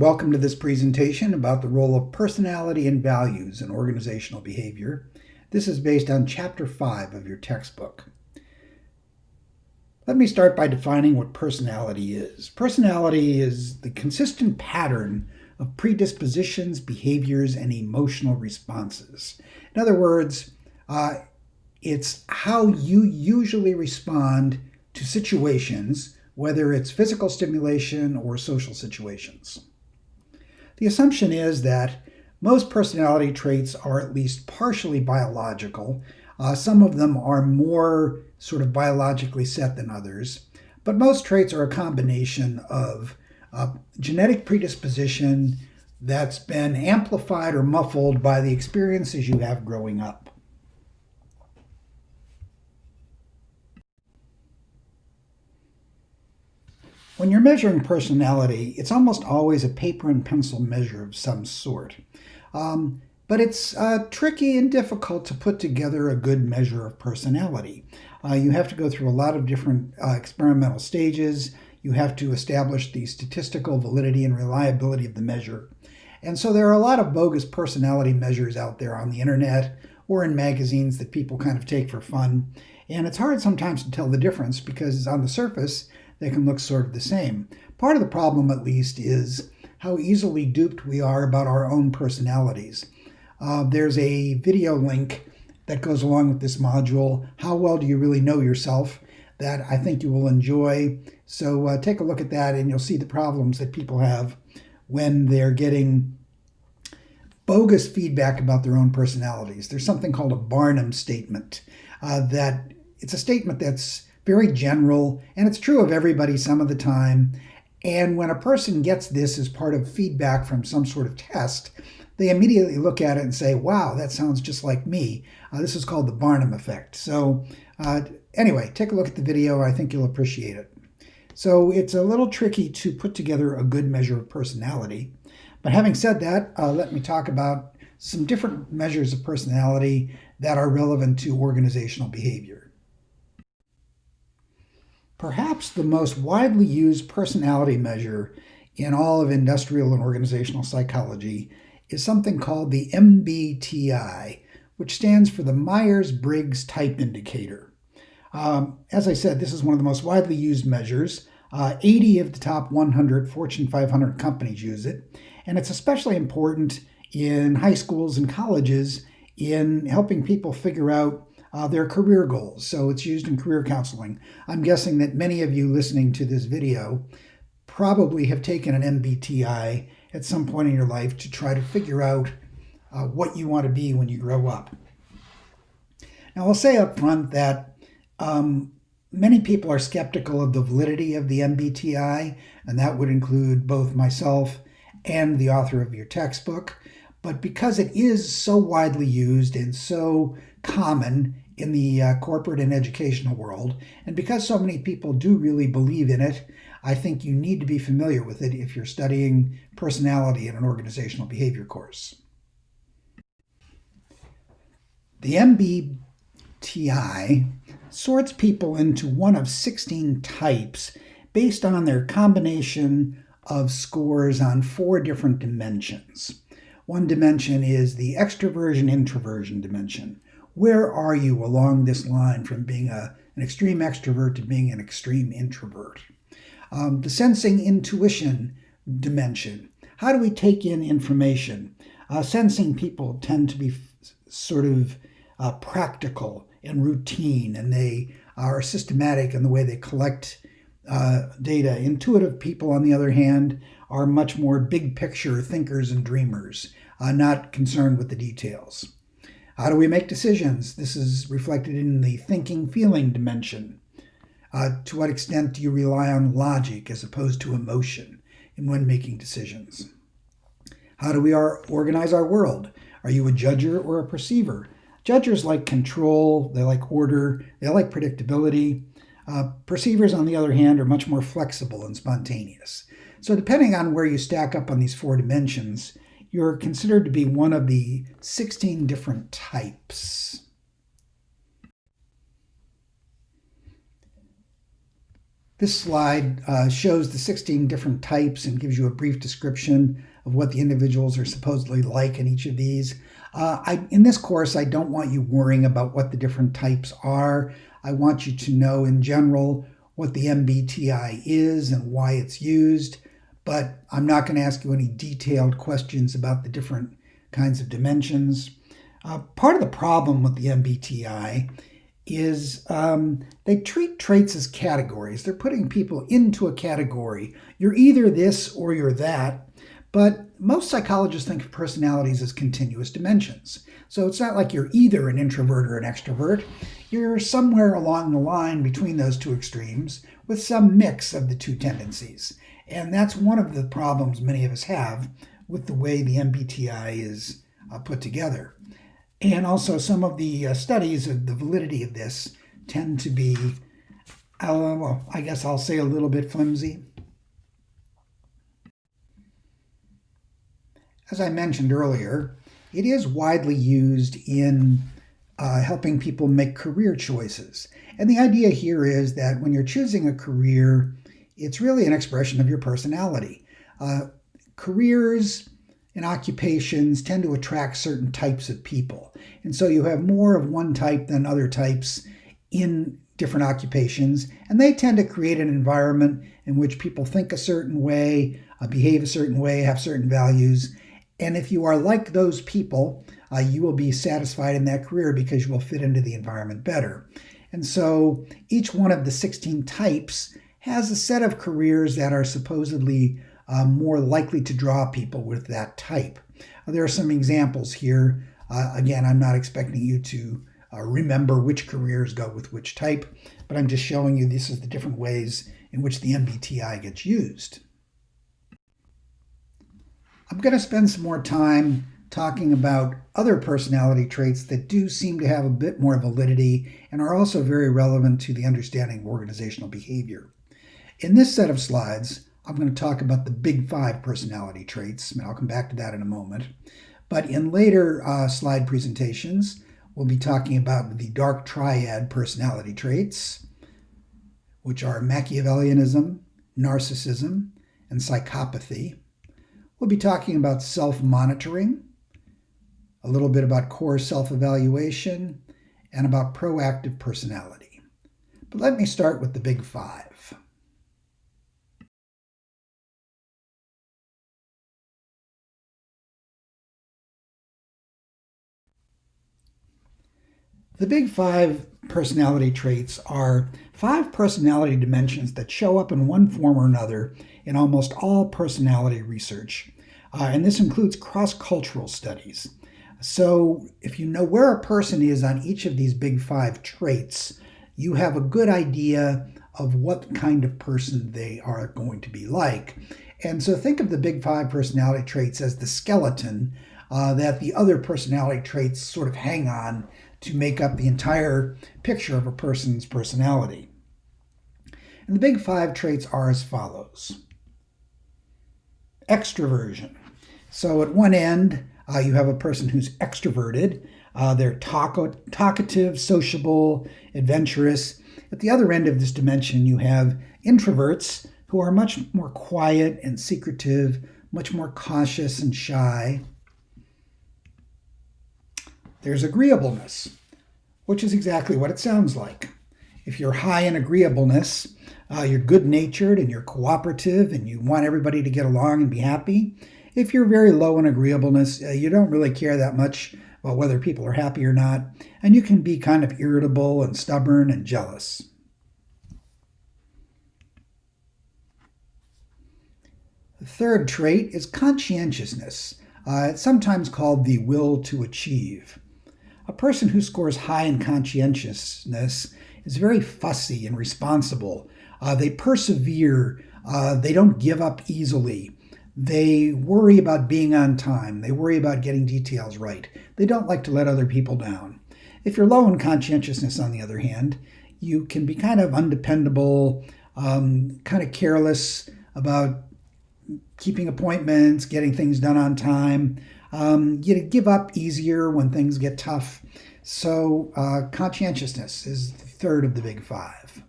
Welcome to this presentation about the role of personality and values in organizational behavior. This is based on Chapter 5 of your textbook. Let me start by defining what personality is. Personality is the consistent pattern of predispositions, behaviors, and emotional responses. In other words, it's how you usually respond to situations, whether it's physical stimulation or social situations. The assumption is that most personality traits are at least partially biological. Some of them are more sort of biologically set than others, but most traits are a combination of genetic predisposition that's been amplified or muffled by the experiences you have growing up. When you're measuring personality, it's almost always a paper and pencil measure of some sort. But it's tricky and difficult to put together a good measure of personality. You have to go through a lot of different experimental stages. You have to establish the statistical validity and reliability of the measure. And so there are a lot of bogus personality measures out there on the internet or in magazines that people kind of take for fun. And it's hard sometimes to tell the difference because on the surface, they can look sort of the same. Part of the problem, at least, is how easily duped we are about our own personalities. There's a video link that goes along with this module, How Well Do You Really Know Yourself?, that I think you will enjoy. So take a look at that and you'll see the problems that people have when they're getting bogus feedback about their own personalities. There's something called a Barnum statement. That it's a statement that's very general, and it's true of everybody some of the time. And when a person gets this as part of feedback from some sort of test, they immediately look at it and say, wow, that sounds just like me. This is called the Barnum effect. So anyway, take a look at the video. I think you'll appreciate it. So it's a little tricky to put together a good measure of personality. But having said that, let me talk about some different measures of personality that are relevant to organizational behavior. Perhaps the most widely used personality measure in all of industrial and organizational psychology is something called the MBTI, which stands for the Myers-Briggs Type Indicator. As I said, this is one of the most widely used measures. 80 of the top 100 Fortune 500 companies use it, and it's especially important in high schools and colleges in helping people figure out their career goals. So it's used in career counseling. I'm guessing that many of you listening to this video probably have taken an MBTI at some point in your life to try to figure out what you want to be when you grow up. Now, I'll say up front that many people are skeptical of the validity of the MBTI, and that would include both myself and the author of your textbook. But because it is so widely used and so common in the corporate and educational world, and because so many people do really believe in it, I think you need to be familiar with it if you're studying personality in an organizational behavior course. The MBTI sorts people into one of 16 types based on their combination of scores on 4 different dimensions. One dimension is the extroversion-introversion dimension. Where are you along this line from being an extreme extrovert to being an extreme introvert? The sensing intuition dimension. How do we take in information? Sensing people tend to be sort of practical and routine, and they are systematic in the way they collect data. Intuitive people, on the other hand, are much more big picture thinkers and dreamers, not concerned with the details. How do we make decisions? This is reflected in the thinking-feeling dimension. To what extent do you rely on logic as opposed to emotion when making decisions? How do we organize our world? Are you a judger or a perceiver? Judgers like control, they like order, they like predictability. Perceivers, on the other hand, are much more flexible and spontaneous. So depending on where you stack up on these 4 dimensions, you're considered to be one of the 16 different types. This slide shows the 16 different types and gives you a brief description of what the individuals are supposedly like in each of these. In this course, I don't want you worrying about what the different types are. I want you to know in general what the MBTI is and why it's used, but I'm not going to ask you any detailed questions about the different kinds of dimensions. Part of the problem with the MBTI is they treat traits as categories. They're putting people into a category. You're either this or you're that, but most psychologists think of personalities as continuous dimensions. So it's not like you're either an introvert or an extrovert. You're somewhere along the line between those two extremes with some mix of the two tendencies. And that's one of the problems many of us have with the way the MBTI is put together. And also some of the studies of the validity of this tend to be, well, I guess I'll say a little bit flimsy. As I mentioned earlier, it is widely used in helping people make career choices. And the idea here is that when you're choosing a career, it's really an expression of your personality. Careers and occupations tend to attract certain types of people. And so you have more of one type than other types in different occupations, and they tend to create an environment in which people think a certain way, behave a certain way, have certain values. And if you are like those people, you will be satisfied in that career because you will fit into the environment better. And so each one of the 16 types has a set of careers that are supposedly more likely to draw people with that type. There are some examples here. Again, I'm not expecting you to remember which careers go with which type, but I'm just showing you this is the different ways in which the MBTI gets used. I'm going to spend some more time talking about other personality traits that do seem to have a bit more validity and are also very relevant to the understanding of organizational behavior. In this set of slides, I'm going to talk about the big 5 personality traits, and I'll come back to that in a moment. But in later slide presentations, we'll be talking about the dark triad personality traits, which are Machiavellianism, narcissism, and psychopathy. We'll be talking about self-monitoring, a little bit about core self-evaluation, and about proactive personality. But let me start with the big 5. The big 5 personality traits are 5 personality dimensions that show up in one form or another in almost all personality research. And this includes cross-cultural studies. So if you know where a person is on each of these big 5 traits, you have a good idea of what kind of person they are going to be like. And so think of the big 5 personality traits as the skeleton that the other personality traits sort of hang on to make up the entire picture of a person's personality. And the big 5 traits are as follows. Extroversion. So at one end, you have a person who's extroverted. They're talkative, sociable, adventurous. At the other end of this dimension, you have introverts who are much more quiet and secretive, much more cautious and shy. There's agreeableness, which is exactly what it sounds like. If you're high in agreeableness, you're good-natured and you're cooperative and you want everybody to get along and be happy. If you're very low in agreeableness, you don't really care that much about whether people are happy or not, and you can be kind of irritable and stubborn and jealous. The third trait is conscientiousness. It's sometimes called the will to achieve. A person who scores high in conscientiousness is very fussy and responsible. They persevere. They don't give up easily. They worry about being on time. They worry about getting details right. They don't like to let other people down. If you're low in conscientiousness, on the other hand, you can be kind of undependable, kind of careless about keeping appointments, getting things done on time. You give up easier when things get tough. So conscientiousness is the third of the big 5.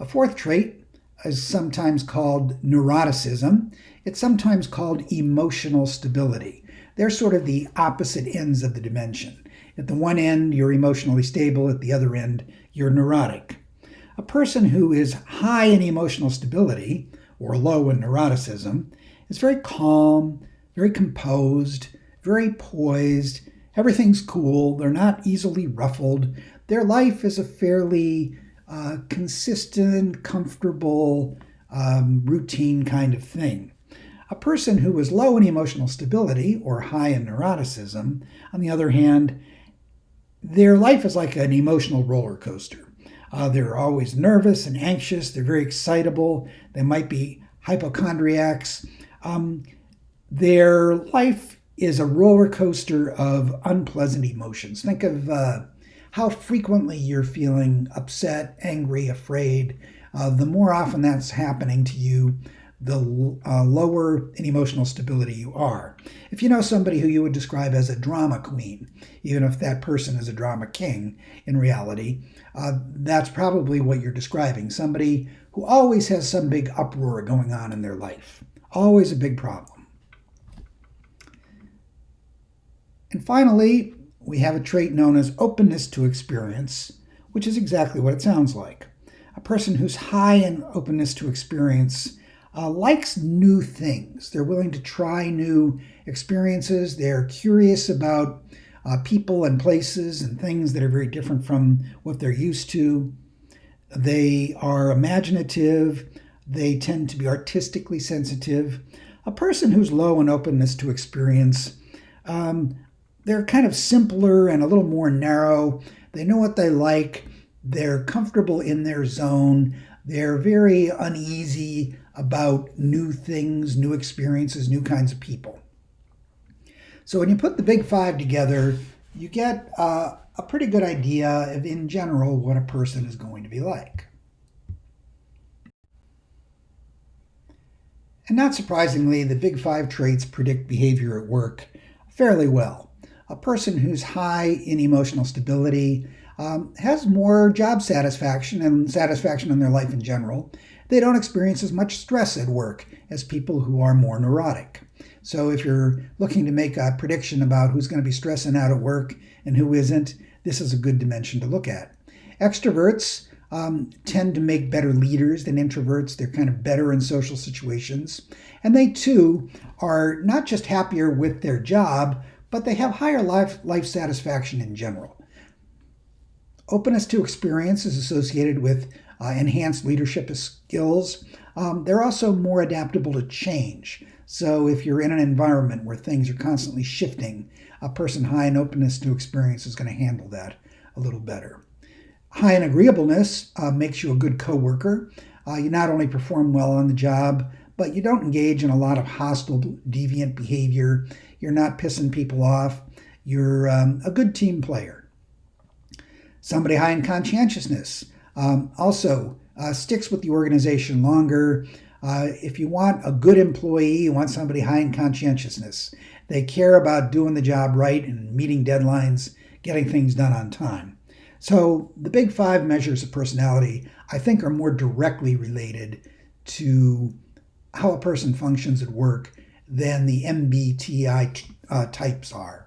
A fourth trait is sometimes called neuroticism. It's sometimes called emotional stability. They're sort of the opposite ends of the dimension. At the one end, you're emotionally stable. At the other end, you're neurotic. A person who is high in emotional stability or low in neuroticism is very calm, very composed, very poised. Everything's cool. They're not easily ruffled. Their life is a fairly consistent, comfortable, routine kind of thing. A person who is low in emotional stability or high in neuroticism, on the other hand, their life is like an emotional roller coaster. They're always nervous and anxious. They're very excitable. They might be hypochondriacs. Their life is a roller coaster of unpleasant emotions. Think of how frequently you're feeling upset, angry, afraid. The more often that's happening to you, the lower in emotional stability you are. If you know somebody who you would describe as a drama queen, even if that person is a drama king in reality, that's probably what you're describing. Somebody who always has some big uproar going on in their life. Always a big problem. And finally, we have a trait known as openness to experience, which is exactly what it sounds like. A person who's high in openness to experience likes new things. They're willing to try new experiences. They're curious about people and places and things that are very different from what they're used to. They are imaginative. They tend to be artistically sensitive. A person who's low in openness to experience, they're kind of simpler and a little more narrow. They know what they like. They're comfortable in their zone. They're very uneasy about new things, new experiences, new kinds of people. So when you put the big five together, you get a pretty good idea of, in general, what a person is going to be like. And not surprisingly, the big five traits predict behavior at work fairly well. A person who's high in emotional stability has more job satisfaction and satisfaction in their life in general. They don't experience as much stress at work as people who are more neurotic. So if you're looking to make a prediction about who's going to be stressing out at work and who isn't, this is a good dimension to look at. Extroverts tend to make better leaders than introverts. They're kind of better in social situations. And they too are not just happier with their job, but they have higher life satisfaction in general. Openness to experience is associated with enhanced leadership skills. They're also more adaptable to change. So if you're in an environment where things are constantly shifting, a person high in openness to experience is going to handle that a little better. High in agreeableness makes you a good coworker. You not only perform well on the job, but you don't engage in a lot of hostile, deviant behavior. You're not pissing people off. You're a good team player. Somebody high in conscientiousness also sticks with the organization longer. If you want a good employee, you want somebody high in conscientiousness. They care about doing the job right and meeting deadlines, getting things done on time. So the big five measures of personality, I think, are more directly related to how a person functions at work than the MBTI types are.